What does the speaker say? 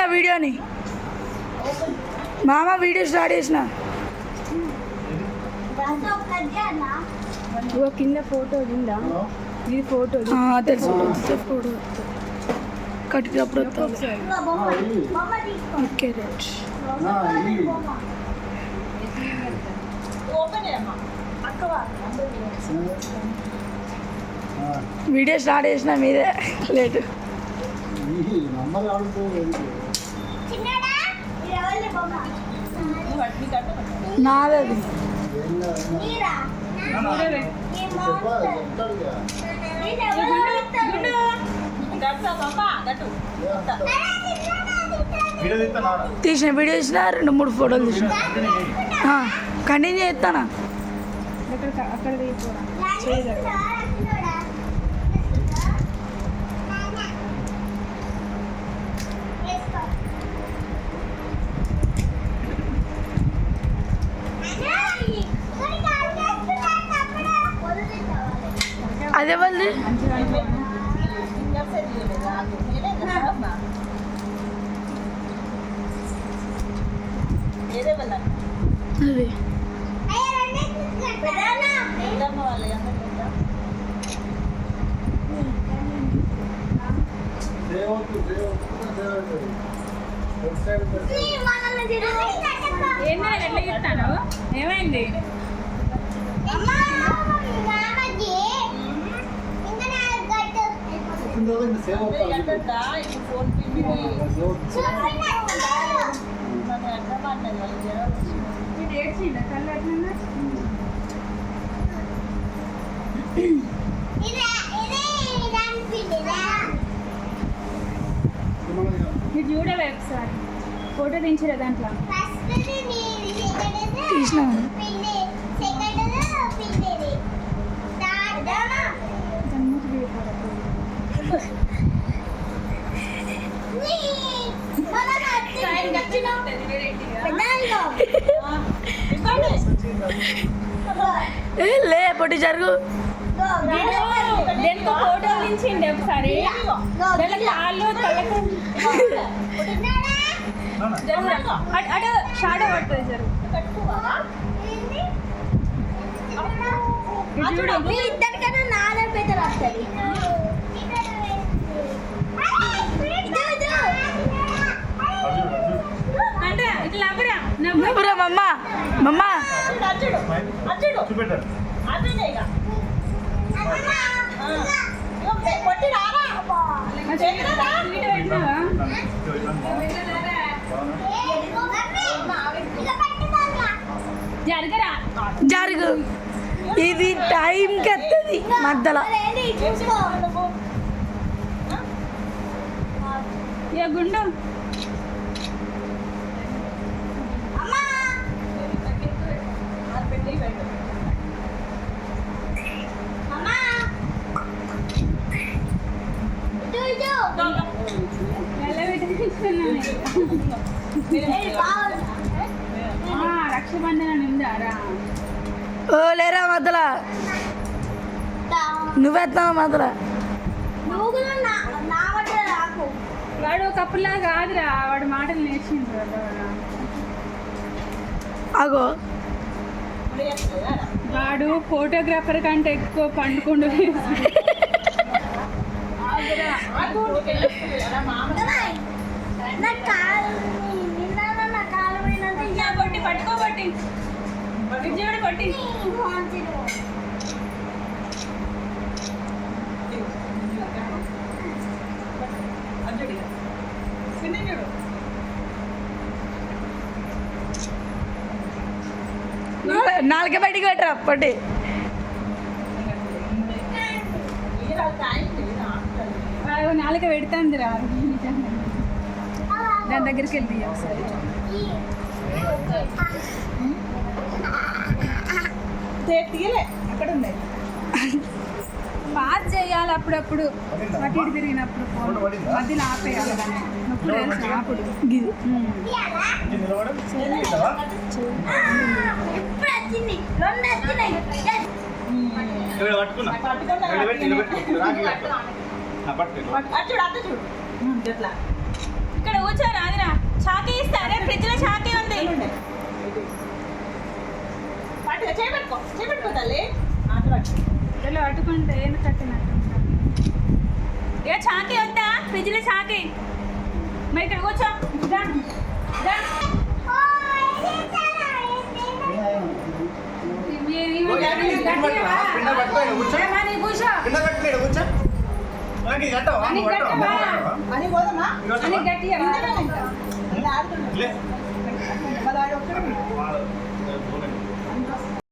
చేసిన వీడియోని మామ వీడియో స్టార్ట్ చేసిన కింద ఫోటో ఉందా ఇది ఫోటో తెలుసు ఫోటో కట్టినప్పుడు ఓకే రైట్ వీడియో స్టార్ట్ చేసిన మీదే లేట్ నాదది తీసిన వీడియో తీసిన 2-3 ఫోటోలు తీసిన కంటిన్యూ చేస్తానా అక్కడ అదే వాళ్ళు అదే ఏమైంది మీరు చూడలే ఒకసారి ఫోటో దించలే దాంట్లో తీసిన లే పొట్టి జరుగు దేనికో ఫోటో దించిండి ఒకసారి దాంట్లో కాళ్ళు కళ్ళకు అటు షాడో పడుతుంది జరుగు ఇద్దరికన్నా నాలుగు పెద్దలు వస్తుంది అంటే ఇట్లా నవ్వురా మమ్మ మమ్మ జరగరా జరుగు ఇది టైంకి వస్తుంది మధ్యలో ఇక గుండు రక్షాబంధన ఉందారా ఓ లేరా మధ్యలో నువ్వెత్తావు మధ్యలో వాడు కప్పులా కాదురా వాడు మాటలు నేర్చిండు అగో వాడు ఫోటోగ్రాఫర్ కంటే ఎక్కువ పండుకుండు కొట్టి పట్టుకోబట్టి విజయుడు కొట్టి నాలుగే బయటికి పెట్టరా పొట్టి నాలుక పెడుతుంది రా దాని దగ్గరికి వెళ్తే ఒకసారి అక్కడ ఉంది పాస్ చేయాలి అప్పుడప్పుడు అటు ఇటు తిరిగినప్పుడు మధ్యలో ఆపేయాలి నొప్పులు తెలుసు అప్పుడు ఇక్కడ కూర్చోరా అదిరా షాకీ ఇస్తారే ఫ్రిడ్జ్ లో షాకీ ఉంది చేపెట్టుకో తల్లి అట్టుకుంటే ఏం కట్టినట్టు ఇక షాకీ వద్దా ఫ్రిడ్జ్ లో షాకీ మరి ఇక్కడ కూర్చో దా, దా. అని పోదమ్మా అని గట్టిగా